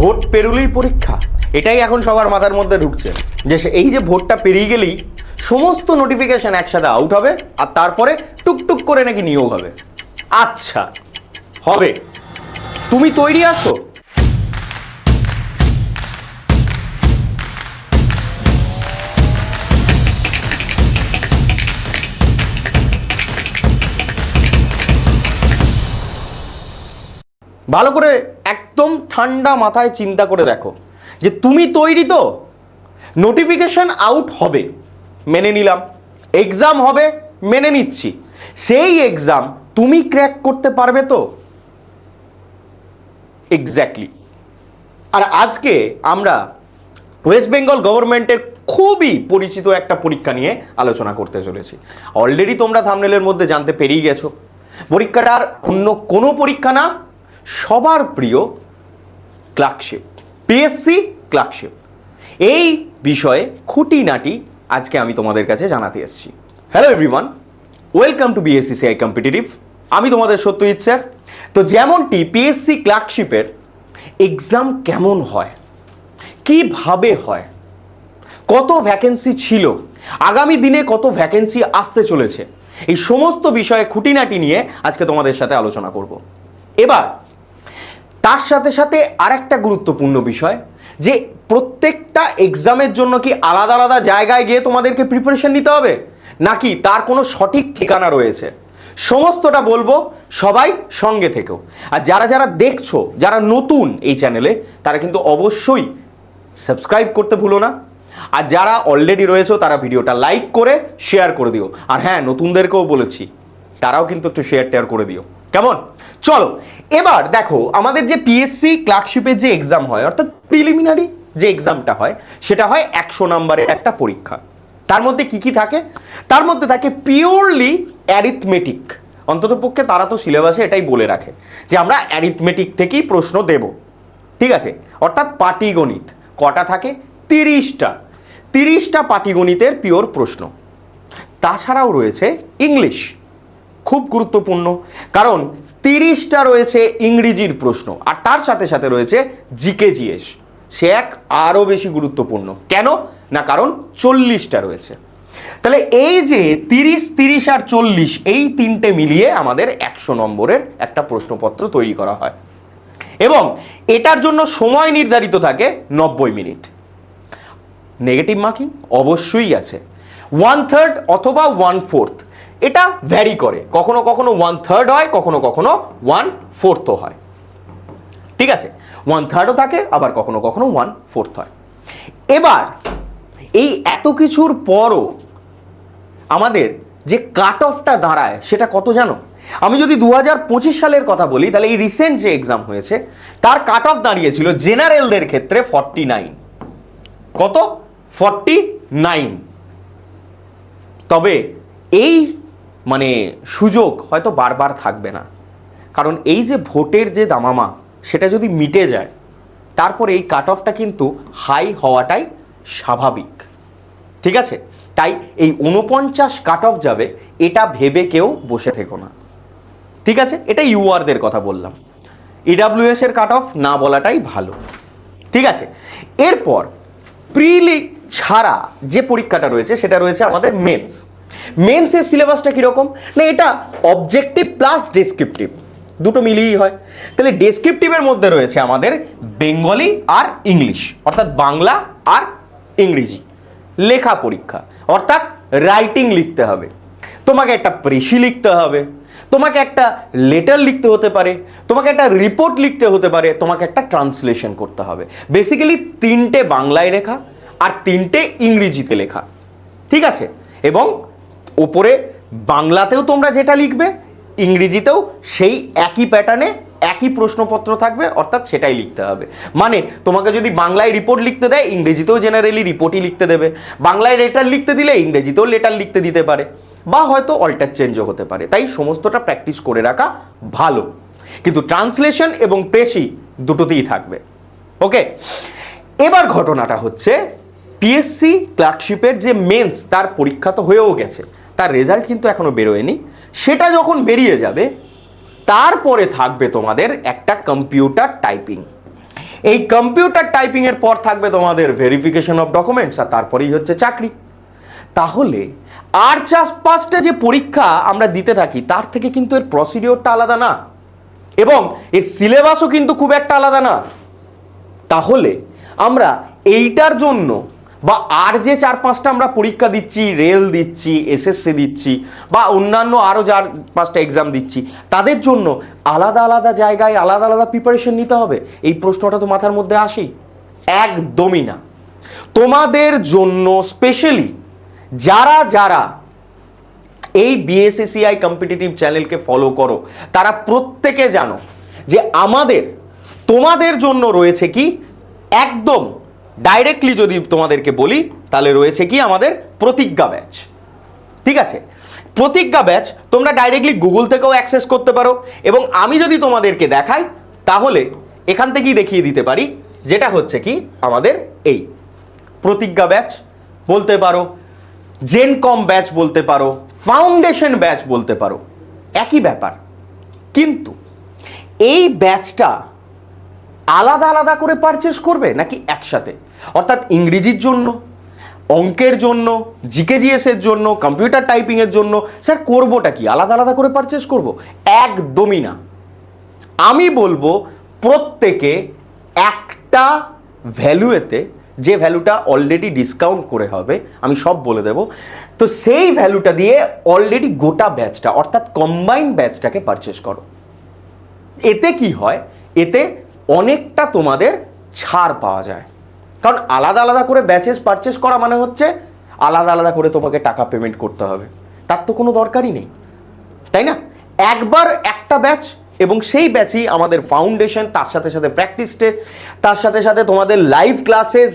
Vote পেরুলেই পরীক্ষা, এটাই এখন সবার মাথার মধ্যে ঢুকছে যে এই যে ভোটটা পেরিয়ে গেলেই সমস্ত নোটিফিকেশন একসাথে আউট হবে আর তারপরে টুকটুক করে নাকি নিয়োগ হবে। আচ্ছা হবে, তুমি তৈরি আছো? ভালো করে একদম ঠান্ডা মাথায় চিন্তা করে দেখো যে তুমি তৈরি তো। নোটিফিকেশন আউট হবে, মেনে নিলাম। এক্সাম হবে, মেনে নিচ্ছি। সেই এক্সাম তুমি ক্র্যাক করতে পারবে তো? এক্স্যাক্টলি। আর আজকে আমরা ওয়েস্ট বেঙ্গল গভর্নমেন্টের খুবই পরিচিত একটা পরীক্ষা নিয়ে আলোচনা করতে চলেছি। অলরেডি তোমরা থাম্বনেলের মধ্যে জানতে পেরিয়ে গেছো, পরীক্ষাটার অন্য কোনো পরীক্ষা না, সবার প্রিয় ক্লার্কশিপ, পিএসসি ক্লার্কশিপ। এই বিষয়ে খুঁটিনাটি আজকে আমি তোমাদের কাছে জানাতে এসেছি। Hello everyone, welcome to BSCCI competitive. আমি তোমাদের সত্যজিৎ স্যার। তো যেমনটি পিএসসি ক্লার্কশিপের এক্সাম কেমন হয়, কিভাবে হয়, কত ভ্যাকেন্সি ছিল, আগামী দিনে কত ভ্যাকেন্সি আসতে চলেছে, এই সমস্ত বিষয়ে খুঁটিনাটি নিয়ে আজকে তোমাদের সাথে আলোচনা করব। এবার তার সাথে সাথে আরেকটা গুরুত্বপূর্ণ বিষয় যে প্রত্যেকটা এক্সামের জন্য কি আলাদা আলাদা জায়গায় গিয়ে তোমাদেরকে প্রিপারেশন নিতে হবে নাকি তার কোনো সঠিক ঠিকানা রয়েছে, সমস্তটা বলবো। সবাই সঙ্গে থেকেও। আর যারা যারা দেখছো, যারা নতুন এই চ্যানেলে, তারা কিন্তু অবশ্যই সাবস্ক্রাইব করতে ভুলো না। আর যারা অলরেডি রয়েছে তারা ভিডিওটা লাইক করে শেয়ার করে দিও। আর হ্যাঁ, নতুনদেরকেও বলেছি, তারাও কিন্তু একটু শেয়ার টেয়ার করে দিও, কেমন? চলো এবার দেখো, আমাদের যে পিএসসি ক্লার্কশিপের যে এক্সাম হয়, অর্থাৎ প্রিলিমিনারি যে এক্সামটা হয়, সেটা হয় 100 নম্বরের একটা পরীক্ষা। তার মধ্যে কি কি থাকে? তার মধ্যে থাকে পিওরলি অ্যারিথমেটিক। অন্ততপক্ষে তারা তো সিলেবাসে এটাই বলে রাখে যে আমরা অ্যারিথমেটিক থেকেই প্রশ্ন দেব, ঠিক আছে? অর্থাৎ পাটিগণিত কটা থাকে? 30টা পাটিগণিতের পিওর প্রশ্ন। তাছাড়াও রয়েছে ইংলিশ, খুব গুরুত্বপূর্ণ, কারণ 30টা রয়েছে ইংরেজির প্রশ্ন। আর তার সাথে সাথে রয়েছে জিকে জিএস, সে এক আরও বেশি গুরুত্বপূর্ণ। কেন না, কারণ 40টা রয়েছে। তাহলে এই যে 30, 30 আর 40, এই তিনটে মিলিয়ে আমাদের 100 নম্বরের একটা প্রশ্নপত্র তৈরি করা হয় এবং এটার জন্য সময় নির্ধারিত থাকে 90 মিনিট। নেগেটিভ মার্কিং অবশ্যই আছে, 1/3 অথবা 1/4, এটা ভ্যারি করে। কখনো কখনো 1/3 হয়, কখনো কখনো 1/4 হয়, ঠিক আছে? 1/3ও থাকে, আবার কখনো কখনো 1/4 হয়। এবার এই এত কিছুর পরও আমাদের যে কাট অফটা দাঁড়ায় সেটা কত জানো? আমি যদি 2025 সালের কথা বলি, তাহলে এই রিসেন্ট যে এক্সাম হয়েছে তার কাট অফ দাঁড়িয়েছিল জেনারেলদের ক্ষেত্রে 49। কত? 49। তবে এই সুযোগ হয়তো বারবার থাকবে না, কারণ এই যে ভোটের যে দামামা, সেটা যদি মিটে যায়, তারপরে এই কাট অফটা কিন্তু হাই হওয়াটাই স্বাভাবিক, ঠিক আছে? তাই এই 49 কাট অফ যাবে, এটা ভেবে কেউ বসে থেকো না, ঠিক আছে? এটা ইউআরদের কথা বললাম, ইডাব্লিউএস এর কাট অফ না বলাটাই ভালো, ঠিক আছে? এরপর প্রিলি ছাড়া যে পরীক্ষাটা রয়েছে সেটা রয়েছে আমাদের মেন্স। মেন্সের সিলেবাসটা কীরকম না, এটা অবজেক্টিভ প্লাস ডেসক্রিপটিভ, দুটো মিলিয়েই হয়। তাহলে ডেসক্রিপটিভের মধ্যে রয়েছে আমাদের বেঙ্গলি আর ইংলিশ, অর্থাৎ বাংলা আর ইংরেজি লেখা পরীক্ষা, অর্থাৎ রাইটিং লিখতে হবে, তোমাকে একটা প্রেসি লিখতে হবে, তোমাকে একটা লেটার লিখতে হতে পারে, তোমাকে একটা রিপোর্ট লিখতে হতে পারে, তোমাকে একটা ট্রান্সলেশন করতে হবে। বেসিক্যালি 3টে বাংলায় লেখা আর 3টে ইংরেজিতে লেখা, ঠিক আছে? এবং ওপরে বাংলাতেও তোমরা যেটা লিখবে, ইংরেজিতেও সেই একই প্যাটার্নে একই প্রশ্নপত্র থাকবে, অর্থাৎ সেটাই লিখতে হবে। মানে তোমাকে যদি বাংলায় রিপোর্ট লিখতে দেয়, ইংরেজিতেও জেনারেলি রিপোর্টই লিখতে দেবে। বাংলায় লেটার লিখতে দিলে ইংরেজিতেও লেটার লিখতে দিতে পারে, বা হয়তো অল্টার চেঞ্জও হতে পারে। তাই সমস্তটা প্র্যাকটিস করে রাখা ভালো, কিন্তু ট্রান্সলেশন এবং প্রেসি দুটোতেই থাকবে, ওকে? এবার ঘটনাটা হচ্ছে, পিএসসি ক্লার্কশিপের যে মেন্স, তার পরীক্ষা তো হয়েও গেছে, তার রেজাল্ট কিন্তু এখনো বেরোয়নি। সেটা যখন বেরিয়ে যাবে, তারপরে থাকবে তোমাদের একটা কম্পিউটার টাইপিং। এই কম্পিউটার টাইপিং এর পর থাকবে তোমাদের ভেরিফিকেশন অফ ডকুমেন্টস, আর তারপরেই হচ্ছে চাকরি। তাহলে আর 4-5টা যে পরীক্ষা আমরা দিতে থাকি তার থেকে কিন্তু এর প্রসিডিওরটা আলাদা না, এবং এর সিলেবাসও কিন্তু খুব একটা আলাদা না। তাহলে আমরা এইটার জন্য বা আর যে 4-5টা আমরা পরীক্ষা দিচ্ছি, রেল দিচ্ছি, এসএসসি দিচ্ছি, বা অন্যান্য আরও 4-5টা এক্সাম দিচ্ছি, তাদের জন্য আলাদা আলাদা জায়গায় আলাদা আলাদা প্রিপারেশন নিতে হবে, এই প্রশ্নটা তো মাথার মধ্যে আসেই? একদমই না। তোমাদের জন্য স্পেশালি যারা যারা এই বিএসএসসিআই কম্পিটিটিভ চ্যানেলকে ফলো করো, তারা প্রত্যেকে জানো যে আমাদের তোমাদের জন্য রয়েছে কি, একদম ডাইরেক্টলি যদি তোমাদেরকে বলি তাহলে রয়েছে কি আমাদের প্রতিজ্ঞা ব্যাচ। ঠিক আছে, প্রতিজ্ঞা ব্যাচ তোমরা ডাইরেক্টলি গুগল থেকেও অ্যাক্সেস করতে পারো, এবং আমি যদি তোমাদেরকে দেখাই তাহলে এখান থেকেই দেখিয়ে দিতে পারি, যেটা হচ্ছে কি আমাদের এই প্রতিজ্ঞা ব্যাচ বলতে পারো, জেনকম ব্যাচ বলতে পারো, ফাউন্ডেশন ব্যাচ বলতে পারো, একই ব্যাপার। কিন্তু এই ব্যাচটা আলাদা আলাদা করে পারচেস করবে নাকি একসাথে? অর্থাৎ ইংরেজির জন্য, অঙ্কের জন্য, জিকেজিএস এর জন্য, কম্পিউটার টাইপিং এর জন্য স্যার করবোটা কি আলাদা আলাদা করে পারচেস করব? একদমই না। আমি বলবো প্রত্যেকে একটা ভ্যালুয়েতে, যে ভ্যালুটা অলরেডি ডিসকাউন্ট করে হবে, আমি সব বলে দেব, তো সেই ভ্যালুটা দিয়ে অলরেডি গোটা ব্যাচটা অর্থাৎ কম্বাইন্ড ব্যাচটাকে পারচেস করো। এতে কি হয়, এতে অনেকটা তোমাদের ছাড় পাওয়া যায়। কারণ আলাদা আলাদা করে ব্যাচেস পারচেস করা মানে হচ্ছে আলাদা আলাদা করে তোমাকে টাকা পেমেন্ট করতে হবে, তার তো কোনো দরকারই নেই, তাই না? একবার একটা ব্যাচ, এবং সেই ব্যাচই আমাদের ফাউন্ডেশন, তার সাথে সাথে প্র্যাকটিস টেস্ট, তার সাথে সাথে তোমাদের লাইভ ক্লাসেস,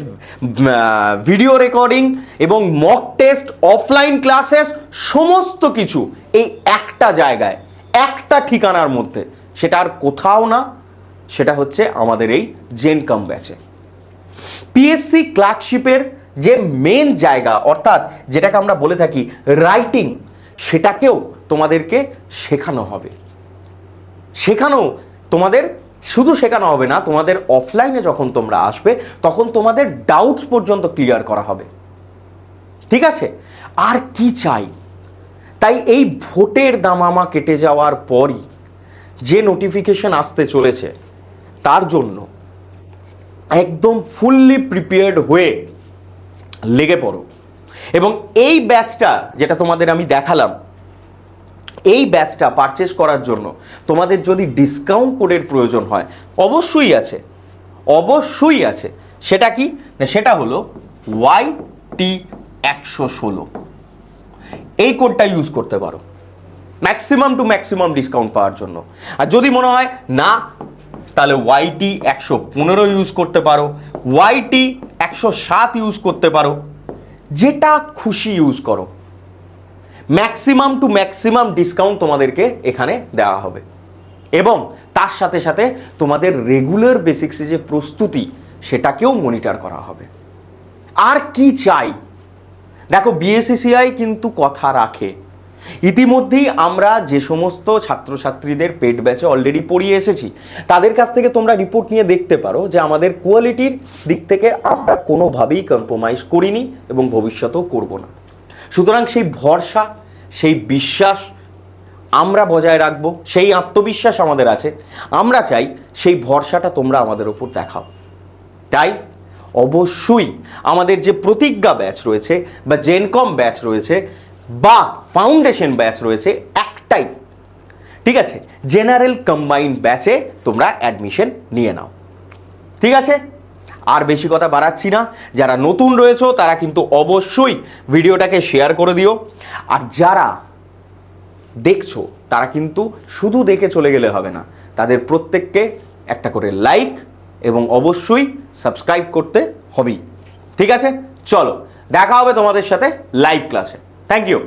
ভিডিও রেকর্ডিং এবং মক টেস্ট, অফলাইন ক্লাসেস, সমস্ত কিছু এই একটা জায়গায়, একটা ঠিকানার মধ্যে, সেটা আর কোথাও না, সেটা হচ্ছে আমাদের এই জেনকম ব্যাচে। পিএসসি ক্লার্কশিপের যে মেন জায়গা, অর্থাৎ যেটাকে আমরা বলে থাকি রাইটিং, সেটাকেও তোমাদেরকে শেখানো হবে। শেখানো তোমাদের শুধু শেখানো হবে না, তোমাদের অফলাইনে যখন তোমরা আসবে তখন তোমাদের ডাউটস পর্যন্ত ক্লিয়ার করা হবে। ঠিক আছে, আর কি চাই? তাই এই ভোটের দামামা কেটে যাওয়ার পরই যে নোটিফিকেশন আসতে চলেছে, তার জন্য একদম ফুললি প্রিপেয়ার্ড হয়ে লেগে পড়ো। এবং এই ব্যাচটা যেটা তোমাদের আমি দেখালাম, এই ব্যাচটা পারচেস করার জন্য তোমাদের যদি ডিসকাউন্ট কোডের প্রয়োজন হয়, অবশ্যই আছে, অবশ্যই আছে। সেটা কি না, সেটা হলো YT116। এই কোডটা ইউজ করতে পারো ম্যাক্সিমাম টু ম্যাক্সিমাম ডিসকাউন্ট পাওয়ার জন্য। আর যদি মনে হয় না, তাহলে YT115 ইউজ করতে পারো, YT107 ইউজ করতে পারো, যেটা খুশি ইউজ করো। ম্যাক্সিমাম টু ম্যাক্সিমাম ডিসকাউন্ট তোমাদেরকে এখানে দেওয়া হবে, এবং তার সাথে সাথে তোমাদের রেগুলার বেসিক্সে যে প্রস্তুতি, সেটাকেও মনিটর করা হবে। আর কি চাই? দেখো, বিএসসিসিআই কিন্তু কথা রাখে। ইতিমধ্যেই আমরা যে সমস্ত ছাত্রছাত্রীদের পেড ব্যাচে অলরেডি পড়িয়ে এসেছি, তাদের কাছ থেকে তোমরা রিপোর্ট নিয়ে দেখতে পারো যে আমাদের কোয়ালিটির দিক থেকে আমরা কোনোভাবেই কম্প্রোমাইজ করিনি এবং ভবিষ্যতেও করব না। সুতরাং সেই ভরসা, সেই বিশ্বাস আমরা বজায় রাখবো, সেই আত্মবিশ্বাস আমাদের আছে। আমরা চাই সেই ভরসাটা তোমরা আমাদের ওপর দেখাও। তাই অবশ্যই আমাদের যে প্রতিজ্ঞা ব্যাচ রয়েছে, বা জেনকম ব্যাচ রয়েছে, বা ফাউন্ডেশন ব্যাচ রয়েছে, একটাই, ঠিক আছে, জেনারেল কম্বাইন্ড ব্যাচে তোমরা অ্যাডমিশন নিয়ে নাও। ঠিক আছে, আর বেশি কথা বাড়াচ্ছি না। যারা নতুন রয়েছো তারা কিন্তু অবশ্যই ভিডিওটাকে শেয়ার করে দিও, আর যারা দেখছো তারা কিন্তু শুধু দেখে চলে গেলে হবে না, তাদের প্রত্যেককে একটা করে লাইক এবং অবশ্যই সাবস্ক্রাইব করতে হবেই। ঠিক আছে, চলো দেখা হবে তোমাদের সাথে লাইভ ক্লাসে। Thank you.